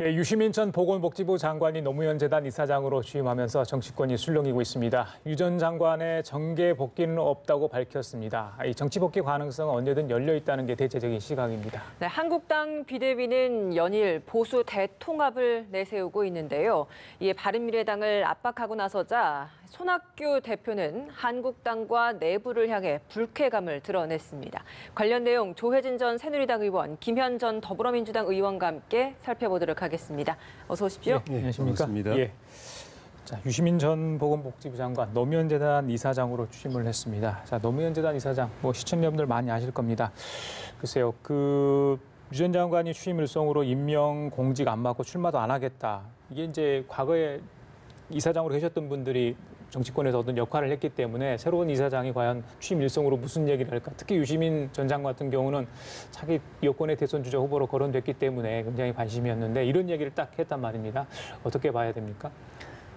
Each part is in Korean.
예, 유시민 전 보건복지부 장관이 노무현 재단 이사장으로 취임하면서 정치권이 술렁이고 있습니다. 유 전 장관의 정계 복귀는 없다고 밝혔습니다. 이 정치 복귀 가능성은 언제든 열려 있다는 게 대체적인 시각입니다. 네, 한국당 비대위는 연일 보수 대통합을 내세우고 있는데요. 이에 바른미래당을 압박하고 나서자 손학규 대표는 한국당과 내부를 향해 불쾌감을 드러냈습니다. 관련 내용 조혜진 전 새누리당 의원, 김현 전 더불어민주당 의원과 함께 살펴보도록 하겠습니다. 어서 오십시오. 예, 안녕하십니까? 반갑습니다. 예. 자, 유시민 전 보건복지부 장관 노무현 재단 이사장으로 취임을 했습니다. 자, 노무현 재단 이사장 시청자분들 많이 아실 겁니다. 글쎄요, 유 전 장관이 취임 일성으로 임명 공직 안 맡고 출마도 안 하겠다. 이게 이제 과거에 이사장으로 계셨던 분들이 정치권에서 어떤 역할을 했기 때문에 새로운 이사장이 과연 취임 일성으로 무슨 얘기를 할까. 특히 유시민 전 장관 같은 경우는 자기 여권의 대선 주자 후보로 거론됐기 때문에 굉장히 관심이었는데 이런 얘기를 딱 했단 말입니다. 어떻게 봐야 됩니까?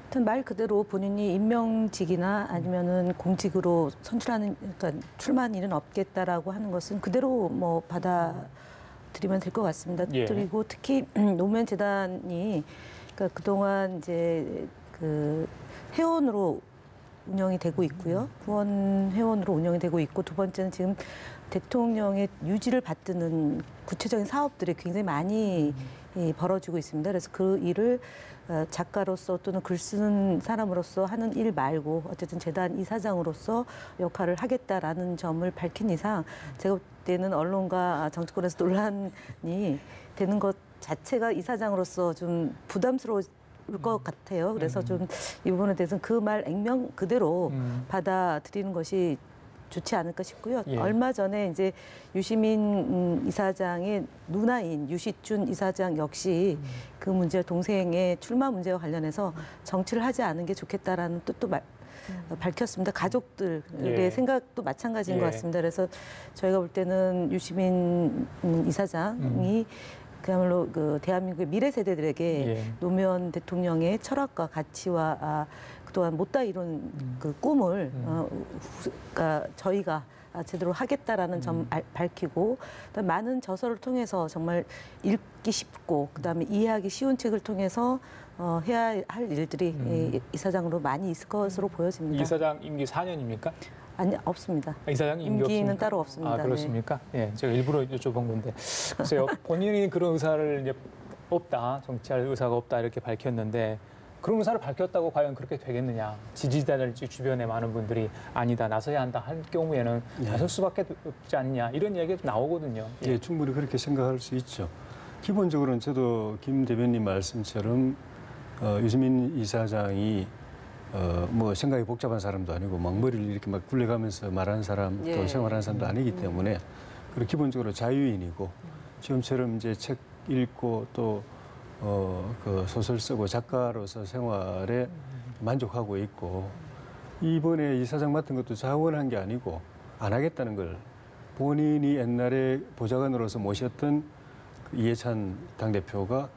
하여튼 말 그대로 본인이 임명직이나 아니면은 공직으로 선출하는, 그러니까 출마한 일은 없겠다라고 하는 것은 그대로 받아들이면 될 것 같습니다. 예. 그리고 특히 노무현 재단이 그러니까 그동안 이제 회원으로 운영이 되고 있고요. 후원 회원으로 운영이 되고 있고, 두 번째는 지금 대통령의 유지를 받드는 구체적인 사업들이 굉장히 많이 벌어지고 있습니다. 그래서 그 일을 작가로서 또는 글 쓰는 사람으로서 하는 일 말고 어쨌든 재단 이사장으로서 역할을 하겠다라는 점을 밝힌 이상 제가 볼 때는 언론과 정치권에서 논란이 되는 것 자체가 이사장으로서 좀 부담스러울 것 같아요. 그래서 좀 이 부분에 대해서는 그 말 액면 그대로 받아들이는 것이 좋지 않을까 싶고요. 예. 얼마 전에 이제 유시민 이사장의 누나인 유시준 이사장 역시 그 문제, 동생의 출마 문제와 관련해서 정치를 하지 않은 게 좋겠다라는 뜻도 밝혔습니다. 가족들의 예. 생각도 마찬가지인 것 예. 같습니다. 그래서 저희가 볼 때는 유시민 이사장이 그야말로 대한민국의 미래 세대들에게 예. 노무현 대통령의 철학과 가치와 그동안 못다 이룬 그 꿈을 그러니까 저희가 제대로 하겠다라는 점 밝히고, 그다음에 많은 저서를 통해서 정말 읽기 쉽고 그다음에 이해하기 쉬운 책을 통해서 해야 할 일들이 이사장으로 많이 있을 것으로 보여집니다. 이사장 임기 4년입니까? 아니, 없습니다. 이사장이 임기 임기는 없습니까? 따로 없습니다. 그렇습니까? 네. 예, 제가 일부러 여쭤본 건데. 글쎄요, 본인이 그런 의사를 이제 없다, 정치할 의사가 없다 이렇게 밝혔는데 그런 의사를 밝혔다고 과연 그렇게 되겠느냐? 지지자들지 주변의 많은 분들이 아니다, 나서야 한다 할 경우에는 나설 수밖에 없지 않느냐 이런 얘기도 나오거든요. 예, 충분히 그렇게 생각할 수 있죠. 기본적으로는 저도 김 대변인 말씀처럼 유시민 이사장이 생각이 복잡한 사람도 아니고 막 머리를 이렇게 막 굴려가면서 말하는 사람, 또 생활하는 사람도 아니기 때문에 그리고 기본적으로 자유인이고 지금처럼 이제 책 읽고 또 그 소설 쓰고 작가로서 생활에 만족하고 있고, 이번에 이사장 맡은 것도 자원한 게 아니고 안 하겠다는 걸 본인이 옛날에 보좌관으로서 모셨던 그 이해찬 당대표가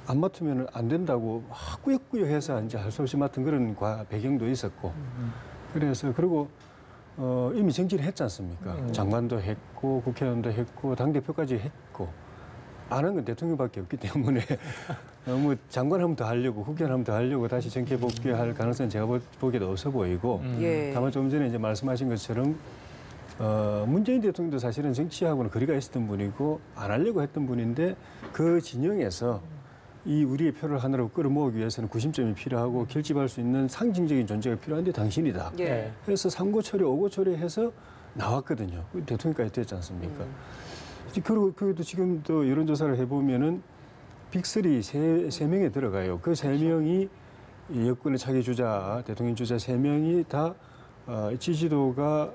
안 맡으면 안 된다고 막 꾸역꾸역해서 이제 할 수 없이 맡은 그런 배경도 있었고, 그래서 그리고 이미 정치를 했지 않습니까? 장관도 했고 국회의원도 했고 당대표까지 했고, 안 한 건 대통령밖에 없기 때문에 너무 장관 한 번 더 하려고 국회의원 한 번 더 하려고 다시 정계 복귀할 가능성은 제가 보기에도 없어 보이고, 다만 좀 전에 이제 말씀하신 것처럼 문재인 대통령도 사실은 정치하고는 거리가 있었던 분이고 안 하려고 했던 분인데 그 진영에서 이 우리의 표를 하나로 끌어모으기 위해서는 구심점이 필요하고 결집할 수 있는 상징적인 존재가 필요한데 당신이다. 예. 그래서 3고 처리, 5고 처리해서 나왔거든요. 대통령까지 됐지 않습니까? 그리고 그것도 지금 또 여론조사를 해보면은 빅3 세 명에 들어가요. 그 세 명이 여권의 차기 주자, 대통령 주자 세 명이 다 지지도가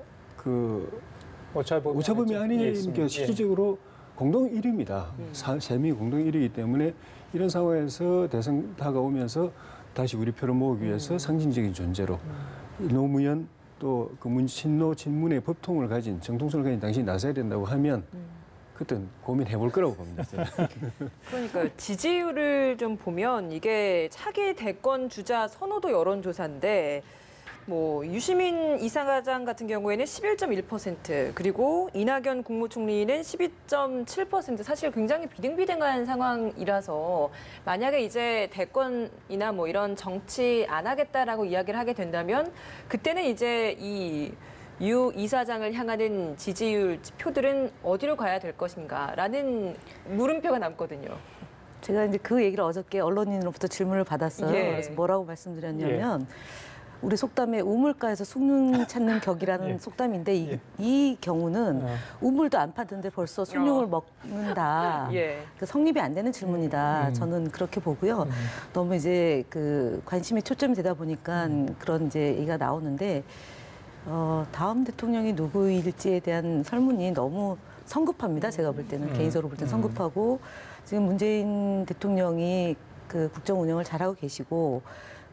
오차범위 아니니까 실질적으로 공동 1위입니다. 세 명이 공동 1위이기 때문에 이런 상황에서 대선 다가오면서 다시 우리 표를 모으기 위해서 상징적인 존재로 노무현 또 그 친노 친문의 법통을 가진 정통성을 가진 당신이 나서야 된다고 하면 그땐 고민해볼 거라고 봅니다. 그러니까 지지율을 좀 보면 이게 차기 대권 주자 선호도 여론조사인데 뭐 유시민 이사장 같은 경우에는 11.1%, 그리고 이낙연 국무총리는 12.7%. 사실 굉장히 비등비등한 상황이라서 만약에 이제 대권이나 뭐 이런 정치 안 하겠다라고 이야기를 하게 된다면 그때는 이제 이 유 이사장을 향하는 지지율 표들은 어디로 가야 될 것인가라는 물음표가 남거든요. 제가 이제 그 얘기를 어저께 언론인으로부터 질문을 받았어요. 예. 그래서 뭐라고 말씀드렸냐면 우리 속담에 우물가에서 숭늉 찾는 격이라는 예. 속담인데 이 경우는 우물도 안 파는데 벌써 숭늉을 먹는다. 예. 그 성립이 안 되는 질문이다. 저는 그렇게 보고요. 너무 이제 그 관심이 초점이 되다 보니까 그런 이제 얘기가 나오는데 다음 대통령이 누구일지에 대한 설문이 너무 성급합니다. 제가 볼 때는 개인적으로 볼 때는 성급하고 지금 문재인 대통령이 그 국정 운영을 잘하고 계시고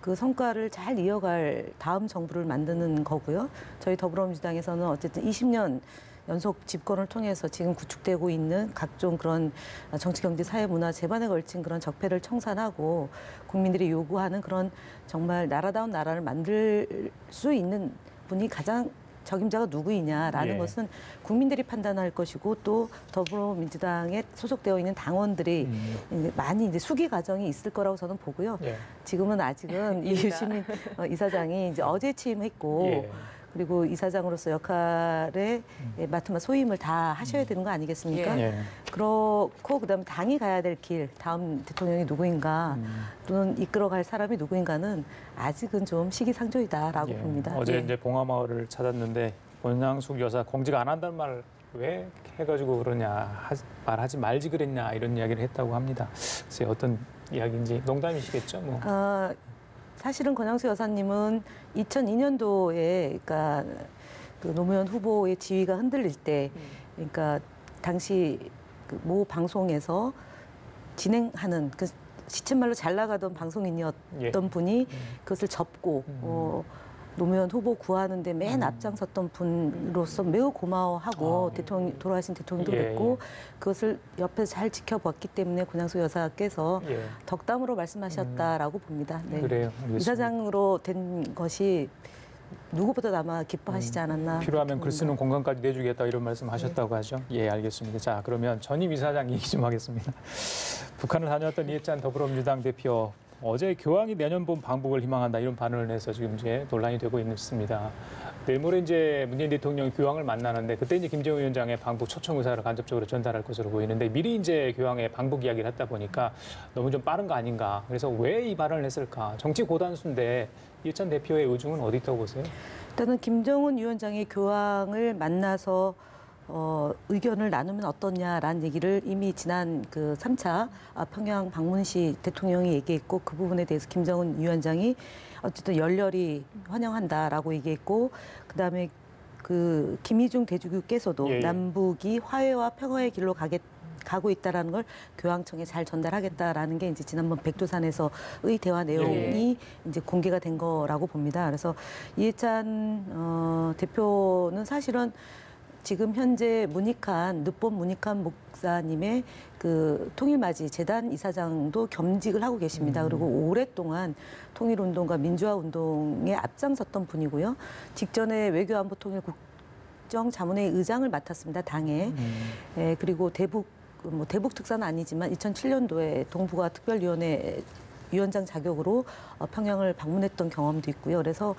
그 성과를 잘 이어갈 다음 정부를 만드는 거고요. 저희 더불어민주당에서는 어쨌든 20년 연속 집권을 통해서 지금 구축되고 있는 각종 그런 정치, 경제, 사회, 문화, 재반에 걸친 그런 적폐를 청산하고 국민들이 요구하는 그런 정말 나라다운 나라를 만들 수 있는 분이 가장 적임자가 누구이냐라는 예. 것은 국민들이 판단할 것이고 또 더불어민주당에 소속되어 있는 당원들이 이제 많이 이제 수기 과정이 있을 거라고 저는 보고요. 예. 지금은 아직은 이유시민 이사장이 이제 어제 취임했고 예. 그리고 이사장으로서 역할에 맡은 소임을 다 하셔야 되는 거 아니겠습니까? 예. 그렇고 그다음에 당이 가야 될 길, 다음 대통령이 누구인가 또는 이끌어갈 사람이 누구인가는 아직은 좀 시기상조이다라고 예. 봅니다. 어제 예. 이제 봉화마을을 찾았는데 권양숙 여사 공직 안 한다는 말 왜 해가지고 그러냐 말하지 말지 그랬냐 이런 이야기를 했다고 합니다. 글쎄 어떤 이야기인지 농담이시겠죠 뭐. 사실은 권양수 여사님은 2002년도에 그러니까 그 노무현 후보의 지위가 흔들릴 때 그러니까 당시 그 모 방송에서 진행하는 그 시쳇말로 잘 나가던 방송인이었던 예. 분이 그것을 접고 노무현 후보 구하는데 맨 앞장섰던 분으로서 매우 고마워하고 대통령 돌아가신 대통령도 예, 그랬고 그것을 옆에서 잘 지켜봤기 때문에 권양수 여사께서 예. 덕담으로 말씀하셨다라고 봅니다. 네. 그래요. 알겠습니다. 이사장으로 된 것이 누구보다 아마 기뻐하시지 않았나. 필요하면 그렇게 글 쓰는 봅니다. 공간까지 내주겠다 이런 말씀하셨다고 하죠. 예, 알겠습니다. 자, 그러면 전임 이사장 얘기 좀 하겠습니다. 북한을 다녀왔던 이해찬 더불어민주당 대표 어제 교황이 내년 봄 방북을 희망한다 이런 발언을 해서 지금 이제 논란이 되고 있습니다. 내일 모레 이제 문재인 대통령이 교황을 만나는데 그때 이제 김정은 위원장의 방북 초청 의사를 간접적으로 전달할 것으로 보이는데 미리 이제 교황의 방북 이야기를 했다 보니까 너무 좀 빠른 거 아닌가. 그래서 왜 이 발언을 했을까? 정치 고단수인데 이해찬 대표의 의중은 어디 있다고 보세요? 일단은 김정은 위원장이 교황을 만나서 의견을 나누면 어떠냐라는 얘기를 이미 지난 그 3차 평양 방문 시 대통령이 얘기했고 그 부분에 대해서 김정은 위원장이 어쨌든 열렬히 환영한다라고 얘기했고 그다음에 그 김희중 대주교께서도 예, 예. 남북이 화해와 평화의 길로 가고 있다라는 걸 교황청에 잘 전달하겠다라는 게 이제 지난번 백두산에서의 대화 내용이 이제 공개가 된 거라고 봅니다. 그래서 이해찬 대표는 사실은 지금 현재 늦본 문익환 목사님의 그 통일맞이 재단 이사장도 겸직을 하고 계십니다. 그리고 오랫동안 통일운동과 민주화운동에 앞장섰던 분이고요. 직전에 외교안보통일 국정자문회 의장을 맡았습니다. 당에. 예, 그리고 대북 특사는 아니지만 2007년도에 동북아 특별위원회 위원장 자격으로 평양을 방문했던 경험도 있고요. 그래서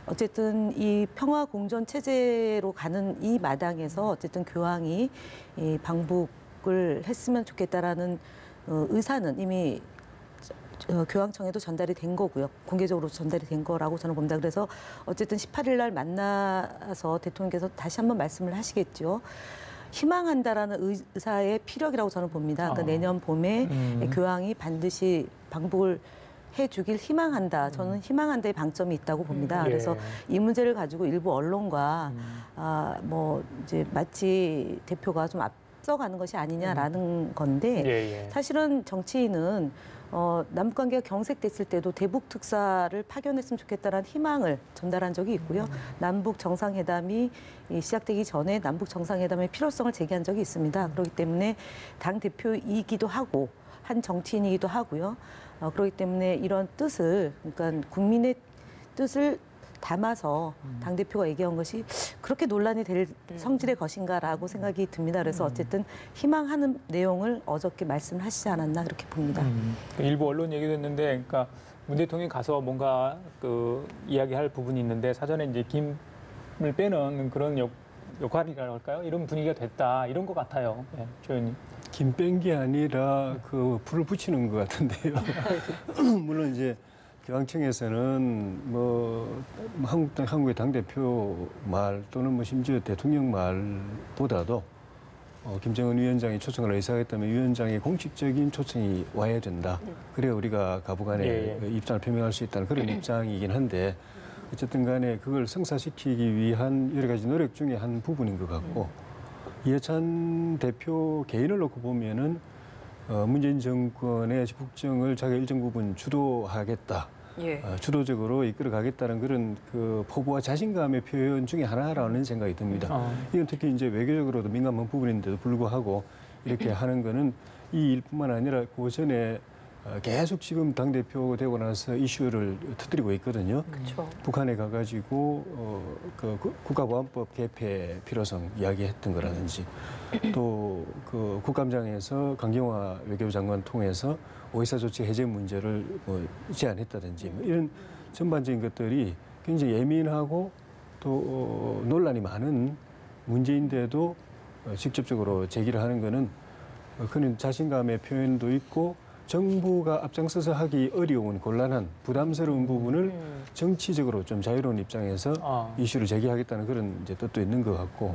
어쨌든 이 평화 공존 체제로 가는 이 마당에서 어쨌든 교황이 이 방북을 했으면 좋겠다라는 의사는 이미 교황청에도 전달이 된 거고요. 공개적으로 전달이 된 거라고 저는 봅니다. 그래서 어쨌든 18일 날 만나서 대통령께서 다시 한번 말씀을 하시겠죠. 희망한다라는 의사의 피력이라고 저는 봅니다. 그러니까 내년 봄에 교황이 반드시 방북을 해주길 희망한다. 저는 희망한다의 방점이 있다고 봅니다. 예. 그래서 이 문제를 가지고 일부 언론과 이제 마치 대표가 좀 앞서가는 것이 아니냐라는 건데 예, 예. 사실은 정치인은 남북관계가 경색됐을 때도 대북 특사를 파견했으면 좋겠다는 희망을 전달한 적이 있고요. 남북 정상회담이 시작되기 전에 남북 정상회담의 필요성을 제기한 적이 있습니다. 그렇기 때문에 당 대표이기도 하고 한 정치인이기도 하고요. 그렇기 때문에 이런 뜻을 그러니까 국민의 뜻을 담아서 당 대표가 얘기한 것이 그렇게 논란이 될 성질의 것인가라고 생각이 듭니다. 그래서 어쨌든 희망하는 내용을 어저께 말씀하시지 않았나 그렇게 봅니다. 일부 언론 얘기도 했는데, 그러니까 문 대통령이 가서 뭔가 그 이야기할 부분이 있는데 사전에 이제 김을 빼는 그런 역할이라고 할까요? 이런 분위기가 됐다 이런 것 같아요. 네, 조 의원님. 김 뺀 게 아니라 그 불을 붙이는 것 같은데요. 물론 이제 기왕청에서는 뭐 한국의 당대표 말 또는 뭐 심지어 대통령 말보다도 김정은 위원장이 초청을 의사했다면 위원장의 공식적인 초청이 와야 된다. 그래야 우리가 가부간에 입장을 표명할 수 있다는 그런 입장이긴 한데 어쨌든 간에 그걸 성사시키기 위한 여러 가지 노력 중에 한 부분인 것 같고 이해찬 대표 개인을 놓고 보면은 문재인 정권의 국정을 자기가 일정 부분 주도하겠다. 주도적으로 이끌어가겠다는 그런 그 포부와 자신감의 표현 중에 하나라는 생각이 듭니다. 이건 특히 이제 외교적으로도 민감한 부분인데도 불구하고 이렇게 하는 거는 이 일뿐만 아니라 그 전에 계속 지금 당대표 되고 나서 이슈를 터뜨리고 있거든요. 그렇죠. 북한에 가가지고 그 국가보안법 개폐 필요성 이야기했던 거라든지 또 그 국감장에서 강경화 외교부 장관 통해서 오해사 조치 해제 문제를 뭐 제안했다든지 뭐 이런 전반적인 것들이 굉장히 예민하고 또 논란이 많은 문제인데도 직접적으로 제기를 하는 거는 그는 자신감의 표현도 있고 정부가 앞장서서 하기 어려운 곤란한 부담스러운 부분을 정치적으로 좀 자유로운 입장에서 이슈를 제기하겠다는 그런 이제 뜻도 있는 것 같고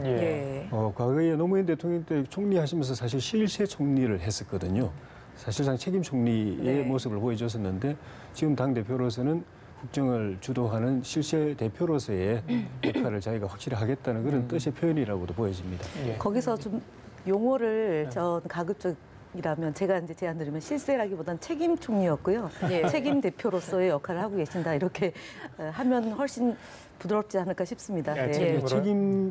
과거에 노무현 대통령 때 총리하시면서 사실 실세 총리를 했었거든요. 사실상 책임 총리의 모습을 보여줬었는데 지금 당 대표로서는 국정을 주도하는 실세 대표로서의 역할을 자기가 확실히 하겠다는 그런 뜻의 표현이라고도 보여집니다. 거기서 좀 용어를 전 가급적이라면 제가 이제 제안 드리면 실세라기보다는 책임 총리였고요. 책임 대표로서의 역할을 하고 계신다 이렇게 하면 훨씬 부드럽지 않을까 싶습니다.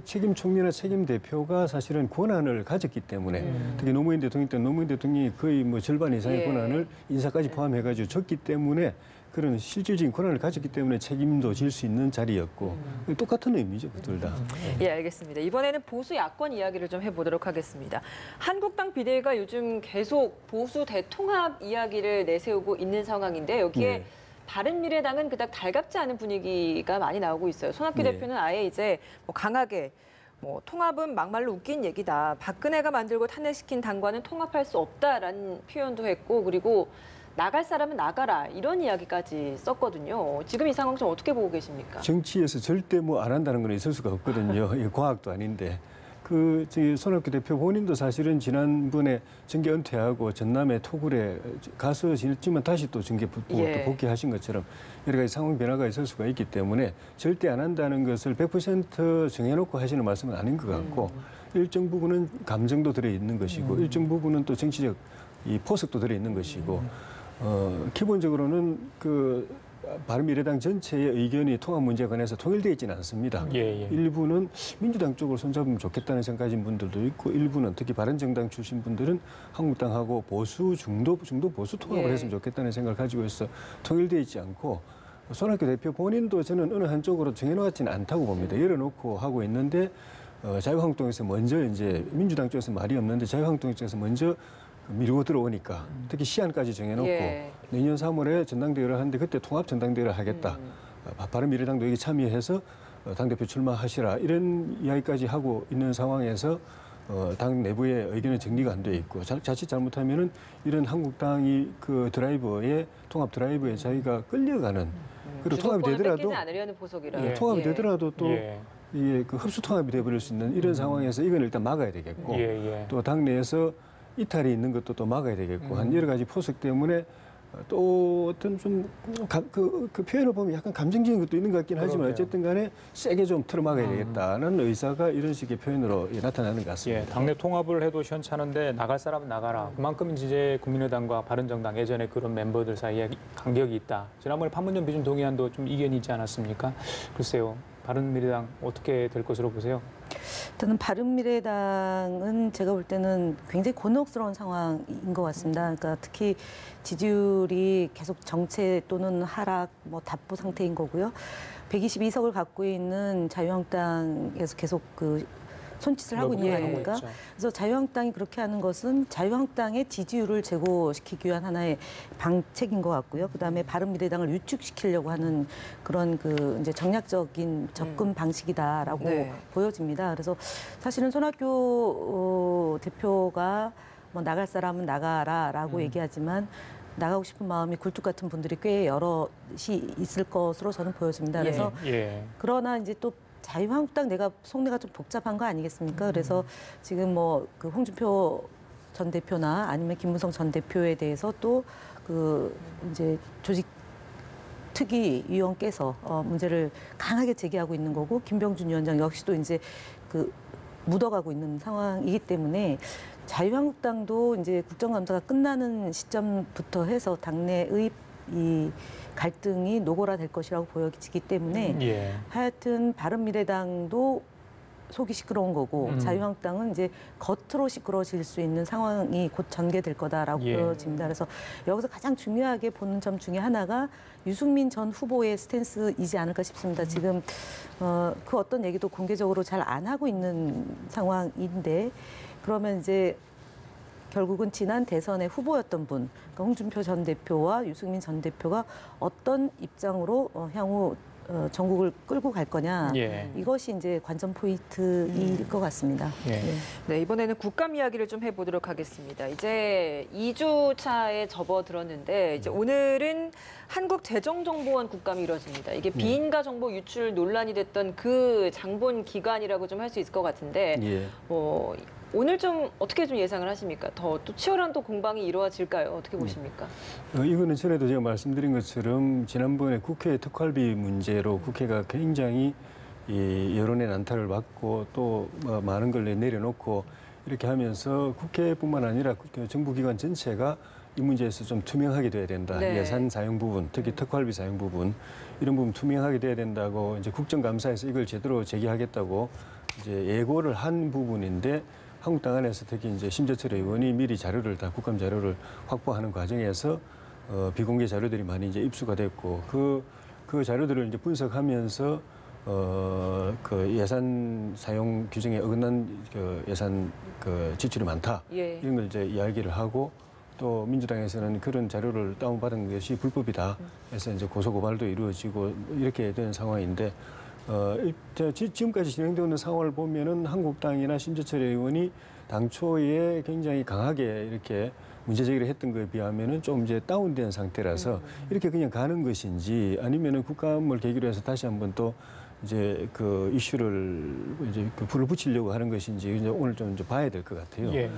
책임 총리나 책임 대표가 사실은 권한을 가졌기 때문에 특히 노무현 대통령 때 노무현 대통령이 거의 뭐 절반 이상의 권한을 인사까지 포함해가지고 줬기 때문에 그런 실질적인 권한을 가졌기 때문에 책임도 질 수 있는 자리였고 똑같은 의미죠, 둘 다. 예, 알겠습니다. 이번에는 보수 야권 이야기를 좀 해보도록 하겠습니다. 한국당 비대위가 요즘 계속 보수 대통합 이야기를 내세우고 있는 상황인데 여기에 바른미래당은 그닥 달갑지 않은 분위기가 많이 나오고 있어요. 손학규 대표는 아예 이제 뭐 강하게 통합은 막말로 웃긴 얘기다. 박근혜가 만들고 탄핵시킨 당과는 통합할 수 없다라는 표현도 했고 그리고 나갈 사람은 나가라 이런 이야기까지 썼거든요. 지금 이 상황 좀 어떻게 보고 계십니까? 정치에서 절대 뭐 안 한다는 건 있을 수가 없거든요. 이게 과학도 아닌데. 손학규 대표 본인도 사실은 지난번에 정계 은퇴하고 전남의 토굴에 가서 지냈지만 다시 또 정계 또 복귀하신 것처럼 여러 가지 상황 변화가 있을 수가 있기 때문에 절대 안 한다는 것을 100% 정해놓고 하시는 말씀은 아닌 것 같고 일정 부분은 감정도 들어있는 것이고 일정 부분은 또 정치적 이 포석도 들어있는 것이고 기본적으로는 바른미래당 전체의 의견이 통합 문제에 관해서 통일되어 있지는 않습니다. 일부는 민주당 쪽을 손잡으면 좋겠다는 생각하신 분들도 있고 일부는 특히 바른정당 출신 분들은 한국당하고 중도 보수 통합을 했으면 좋겠다는 생각을 가지고 있어 통일되어 있지 않고 손학규 대표 본인도 저는 어느 한쪽으로 정해놓지는 않다고 봅니다. 열어놓고 하고 있는데 자유한국당에서 먼저 이제 민주당 쪽에서 말이 없는데 자유한국당 쪽에서 먼저 밀고 들어오니까 특히 시한까지 정해놓고 내년 3월에 전당대회를 하는데 그때 통합 전당대회를 하겠다. 바른미래당도 여기 참여해서 당대표 출마하시라 이런 이야기까지 하고 있는 상황에서 당 내부의 의견은 정리가 안 돼 있고 자칫 잘못하면은 이런 한국당이 그 드라이버에 통합 드라이버에 자기가 끌려가는 그리고 통합이 되더라도 통합이 되더라도 또 이게 그 흡수 통합이 돼버릴 수 있는 이런 상황에서 이건 일단 막아야 되겠고 또 당내에서 이탈이 있는 것도 또 막아야 되겠고 한 여러 가지 포석 때문에 또 어떤 좀 그 표현을 보면 약간 감정적인 것도 있는 것 같긴 하지만 어쨌든 간에 세게 좀 틀어막아야 되겠다는 의사가 이런 식의 표현으로 나타나는 것 같습니다. 당내 통합을 해도 시원찮은데 나갈 사람은 나가라. 그만큼 이제 국민의당과 바른정당 예전에 그런 멤버들 사이에 간격이 있다. 지난번에 판문점 비준 동의안도 좀 이견이 있지 않았습니까? 글쎄요. 바른미래당 어떻게 될 것으로 보세요? 일단은 바른미래당은 제가 볼 때는 굉장히 곤혹스러운 상황인 것 같습니다. 그러니까 특히 지지율이 계속 정체 또는 하락, 뭐 답보 상태인 거고요. 122석을 갖고 있는 자유한국당에서 계속 그 손짓을 하고 있는 거 하고 아닙니까? 있죠. 그래서 자유한국당이 그렇게 하는 것은 자유한국당의 지지율을 제고시키기 위한 하나의 방책인 것 같고요. 그다음에 바른미래당을 유축시키려고 하는 그런 그 이제 정략적인 접근 방식이다라고 네. 보여집니다. 그래서 사실은 손학규 대표가 뭐 나갈 사람은 나가라라고 얘기하지만 나가고 싶은 마음이 굴뚝 같은 분들이 꽤 여럿이 있을 것으로 저는 보여집니다. 그래서 예. 그러나 이제 또 자유한국당 내가 속내가 좀 복잡한 거 아니겠습니까? 그래서 지금 뭐 그 홍준표 전 대표나 아니면 김무성 전 대표에 대해서 또 그 이제 조직 특위위원께서 문제를 강하게 제기하고 있는 거고 김병준 위원장 역시도 이제 그 묻어가고 있는 상황이기 때문에 자유한국당도 이제 국정감사가 끝나는 시점부터 해서 당내의 이 갈등이 노골화될 것이라고 보여지기 때문에 예. 하여튼 바른미래당도 속이 시끄러운 거고 자유한국당은 이제 겉으로 시끄러워질 수 있는 상황이 곧 전개될 거다라고 예. 보여집니다. 그래서 여기서 가장 중요하게 보는 점 중에 하나가 유승민 전 후보의 스탠스이지 않을까 싶습니다. 지금 그 어떤 얘기도 공개적으로 잘 안 하고 있는 상황인데 그러면 이제 결국은 지난 대선의 후보였던 분, 그러니까 홍준표 전 대표와 유승민 전 대표가 어떤 입장으로 향후 전국을 끌고 갈 거냐. 예. 이것이 이제 관전 포인트일 것 같습니다. 예. 네. 네, 이번에는 국감 이야기를 좀 해보도록 하겠습니다. 이제 2주 차에 접어들었는데 이제 오늘은 한국재정정보원 국감이 이뤄집니다. 이게 비인가 정보 유출 논란이 됐던 그 장본 기간이라고 좀 할 수 있을 것 같은데 예. 오늘 좀 어떻게 좀 예상을 하십니까? 더 또 치열한 또 공방이 이루어질까요? 어떻게 보십니까? 이거는 전에도 제가 말씀드린 것처럼 지난번에 국회 특활비 문제로 국회가 굉장히 이 여론의 난타를 받고 또 많은 걸 내려놓고 이렇게 하면서 국회뿐만 아니라 정부기관 전체가 이 문제에서 좀 투명하게 돼야 된다. 네. 예산 사용 부분, 특히 특활비 사용 부분 이런 부분 투명하게 돼야 된다고 이제 국정감사에서 이걸 제대로 제기하겠다고 이제 예고를 한 부분인데 한국당 안에서 특히 이제 심재철 의원이 미리 자료를 다 국감 자료를 확보하는 과정에서 비공개 자료들이 많이 이제 입수가 됐고 그 자료들을 이제 분석하면서 그 예산 사용 규정에 어긋난 그 예산 그 지출이 많다 예. 이런 걸 이제 이야기를 하고 또 민주당에서는 그런 자료를 다운받은 것이 불법이다 해서 이제 고소 고발도 이루어지고 이렇게 된 상황인데. 지금까지 진행되는 상황을 보면은 한국당이나 심재철 의원이 당초에 굉장히 강하게 이렇게 문제 제기를 했던 거에 비하면은 좀 이제 다운된 상태라서 이렇게 그냥 가는 것인지 아니면은 국감을 계기로 해서 다시 한번 또 이제 그 이슈를 이제 그 불을 붙이려고 하는 것인지 이제 오늘 좀 이제 봐야 될 것 같아요. 예.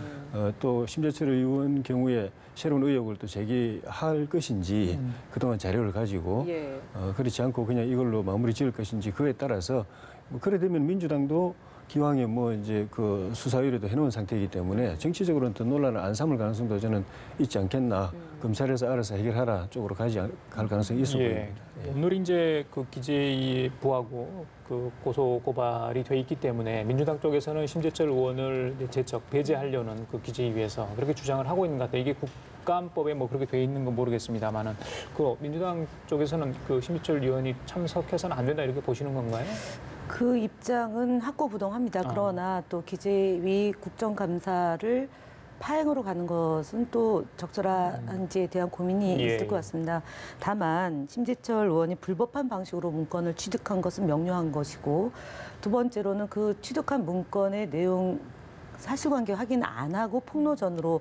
또 심재철 의원 경우에 새로운 의혹을 또 제기할 것인지 그동안 자료를 가지고 예. 그렇지 않고 그냥 이걸로 마무리 지을 것인지 그에 따라서 뭐 그래 되면 민주당도 기왕에 뭐 이제 그 수사 의뢰도 해놓은 상태이기 때문에 정치적으로는 더 논란을 안 삼을 가능성도 저는 있지 않겠나. 검찰에서 알아서 해결하라 쪽으로 갈 가능성이 있어 보입니다. 예. 오늘 이제 그 기재부하고 그 고소 고발이 돼 있기 때문에 민주당 쪽에서는 심재철 의원을 제적 배제하려는 그 기재위에서 그렇게 주장을 하고 있는 것 같아요. 이게 국감법에 뭐 그렇게 돼 있는 건 모르겠습니다만은 그 민주당 쪽에서는 그 심재철 의원이 참석해서는 안 된다 이렇게 보시는 건가요? 그 입장은 확고부동합니다. 그러나 또 기재위 국정감사를 파행으로 가는 것은 또 적절한지에 대한 고민이 예. 있을 것 같습니다. 다만 심재철 의원이 불법한 방식으로 문건을 취득한 것은 명료한 것이고 두 번째로는 그 취득한 문건의 내용 사실관계 확인 안 하고 폭로전으로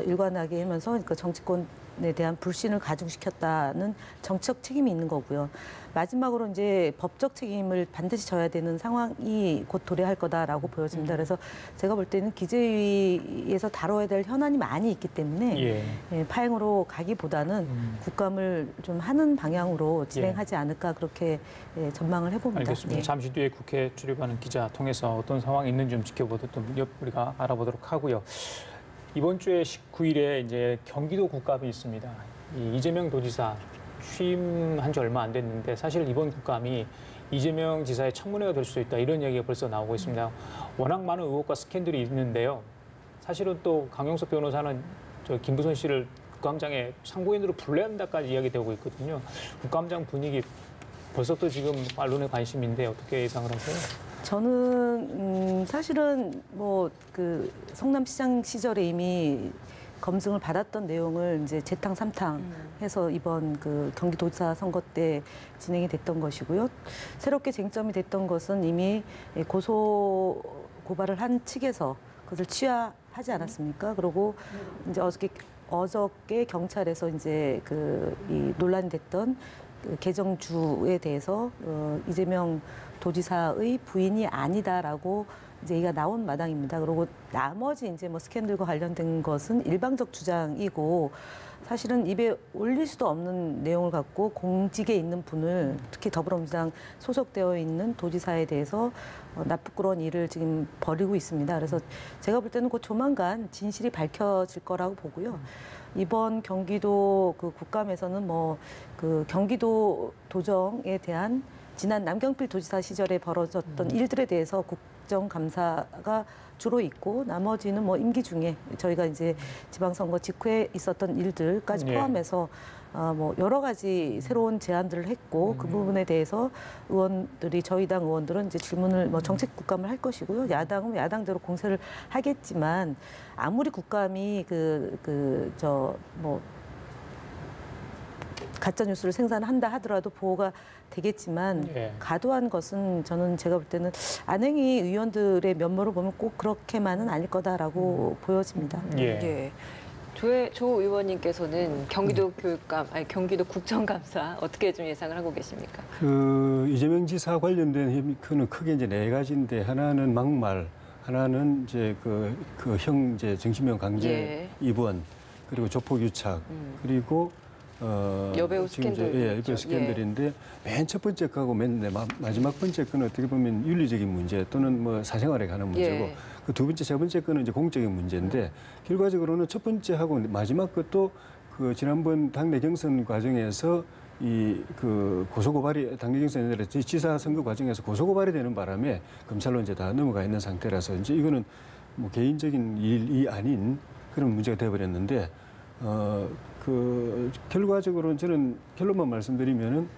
일관하게 하면서 그러니까 정치권에 대한 불신을 가중시켰다는 정치적 책임이 있는 거고요. 마지막으로 이제 법적 책임을 반드시 져야 되는 상황이 곧 도래할 거다라고 보여집니다. 그래서 제가 볼 때는 기재위에서 다뤄야 될 현안이 많이 있기 때문에 예. 파행으로 가기보다는 국감을 좀 하는 방향으로 진행하지 않을까 그렇게 전망을 해봅니다. 알겠습니다. 예. 잠시 뒤에 국회 출입하는 기자 통해서 어떤 상황이 있는지 좀 지켜보도록 우리가 알아보도록 하고요. 이번 주에 19일에 이제 경기도 국감이 있습니다. 이재명 도지사 취임한 지 얼마 안 됐는데 사실 이번 국감이 이재명 지사의 청문회가 될 수도 있다 이런 얘기가 벌써 나오고 있습니다. 워낙 많은 의혹과 스캔들이 있는데요. 사실은 또 강용석 변호사는 저 김부선 씨를 국감장에 상고인으로 불러야 한다까지 이야기되고 있거든요. 국감장 분위기 벌써부터 지금 언론의 관심인데 어떻게 예상을 하세요? 저는 사실은 뭐 그 성남시장 시절에 이미 검증을 받았던 내용을 이제 재탕 삼탕 해서 이번 그 경기도지사 선거 때 진행이 됐던 것이고요. 새롭게 쟁점이 됐던 것은 이미 고소 고발을 한 측에서 그것을 취하하지 않았습니까? 그리고 이제 어저께 경찰에서 이제 이 논란이 됐던 그 개정주에 대해서 이재명 도지사의 부인이 아니다라고 이제 얘기가 나온 마당입니다. 그리고 나머지 이제 뭐 스캔들과 관련된 것은 일방적 주장이고 사실은 입에 올릴 수도 없는 내용을 갖고 공직에 있는 분을 특히 더불어민주당 소속되어 있는 도지사에 대해서 나쁘끄러운 일을 지금 벌이고 있습니다. 그래서 제가 볼 때는 곧 조만간 진실이 밝혀질 거라고 보고요. 이번 경기도 그 국감에서는 뭐 그 경기도 도정에 대한 지난 남경필 도지사 시절에 벌어졌던 일들에 대해서 국정감사가 주로 있고 나머지는 뭐 임기 중에 저희가 이제 지방선거 직후에 있었던 일들까지 포함해서 뭐 여러 가지 새로운 제안들을 했고 그 부분에 대해서 의원들이 저희 당 의원들은 이제 질문을 뭐 정책 국감을 할 것이고요. 야당은 야당대로 공세를 하겠지만 아무리 국감이 가짜 뉴스를 생산한다 하더라도 보호가 되겠지만 과도한 것은 저는 제가 볼 때는 안행위 의원들의 면모를 보면 꼭 그렇게만은 아닐 거다라고 보여집니다. 예. 조 의원님께서는 경기도 경기도 국정감사 어떻게 좀 예상을 하고 계십니까? 그 이재명 지사 관련된 혐의는 크게 이제 네 가지인데 하나는 막말, 하나는 이제 그 형제 정신명 강제 입원, 그리고 조폭 유착, 그리고 여배우 지금 스캔들. 여배우 스캔들인데 맨 첫 번째 거하고 마지막 번째 거는 어떻게 보면 윤리적인 문제 또는 뭐 사생활에 관한 문제고 그 두 번째, 세 번째 거는 이제 공적인 문제인데 결과적으로는 첫 번째하고 마지막 것도 그 지난번 당내 경선 과정에서 그 고소고발이 당내 경선이 아니라 지사 선거 과정에서 고소고발이 되는 바람에 검찰로 이제 다 넘어가 있는 상태라서 이제 이거는 뭐 개인적인 일이 아닌 그런 문제가 되어버렸는데 결과적으로는 저는 결론만 말씀드리면은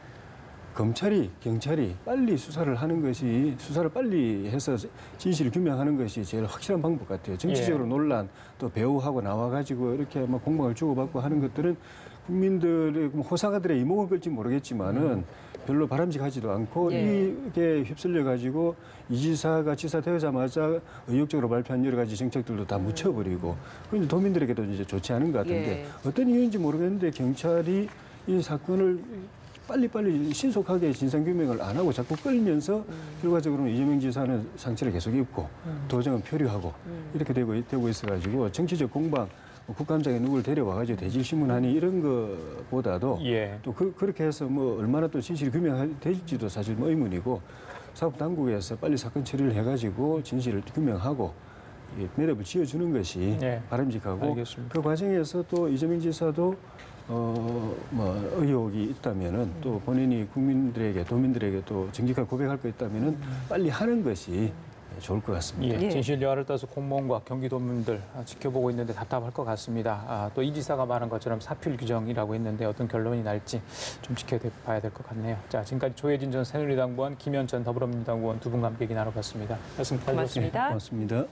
경찰이 빨리 수사를 하는 것이 수사를 빨리 해서 진실을 규명하는 것이 제일 확실한 방법 같아요. 정치적으로 논란 또 배우하고 나와가지고 이렇게 막 공방을 주고받고 하는 것들은 국민들의 호사가들의 이목은 끌지 모르겠지만은 별로 바람직하지도 않고 이게 휩쓸려 가지고 이 지사가 지사 되자마자 의욕적으로 발표한 여러 가지 정책들도 다 묻혀버리고 그런데 도민들에게도 이제 좋지 않은 것 같은데 어떤 이유인지 모르겠는데 경찰이 이 사건을 빨리 신속하게 진상규명을 안 하고 자꾸 끌면서 결과적으로는 이재명 지사는 상처를 계속 입고 도정은 표류하고 이렇게 되고 있어가지고 정치적 공방 국감장에 누구를 데려와가지고 대질신문하니 이런 것보다도 또 그렇게 해서 뭐 얼마나 또 진실이 규명될지도 사실 뭐 의문이고 사법당국에서 빨리 사건 처리를 해가지고 진실을 규명하고 매듭을 지어주는 것이 바람직하고 알겠습니다. 그 과정에서 또 이재명 지사도 의혹이 있다면은 또 본인이 국민들에게 도민들에게 또 정직하게 고백할 거 있다면은 빨리 하는 것이 좋을 것 같습니다. 진실 여하를 따서 공무원과 경기도민들 지켜보고 있는데 답답할 것 같습니다. 또 이 지사가 말한 것처럼 사필 규정이라고 했는데 어떤 결론이 날지 좀 지켜봐야 될 것 같네요. 자, 지금까지 조혜진 전 새누리당 의원, 김현 전 더불어민주당 의원 두 분과 함께 얘기 나눠봤습니다. 말씀 잘 들었습니다. 고맙습니다.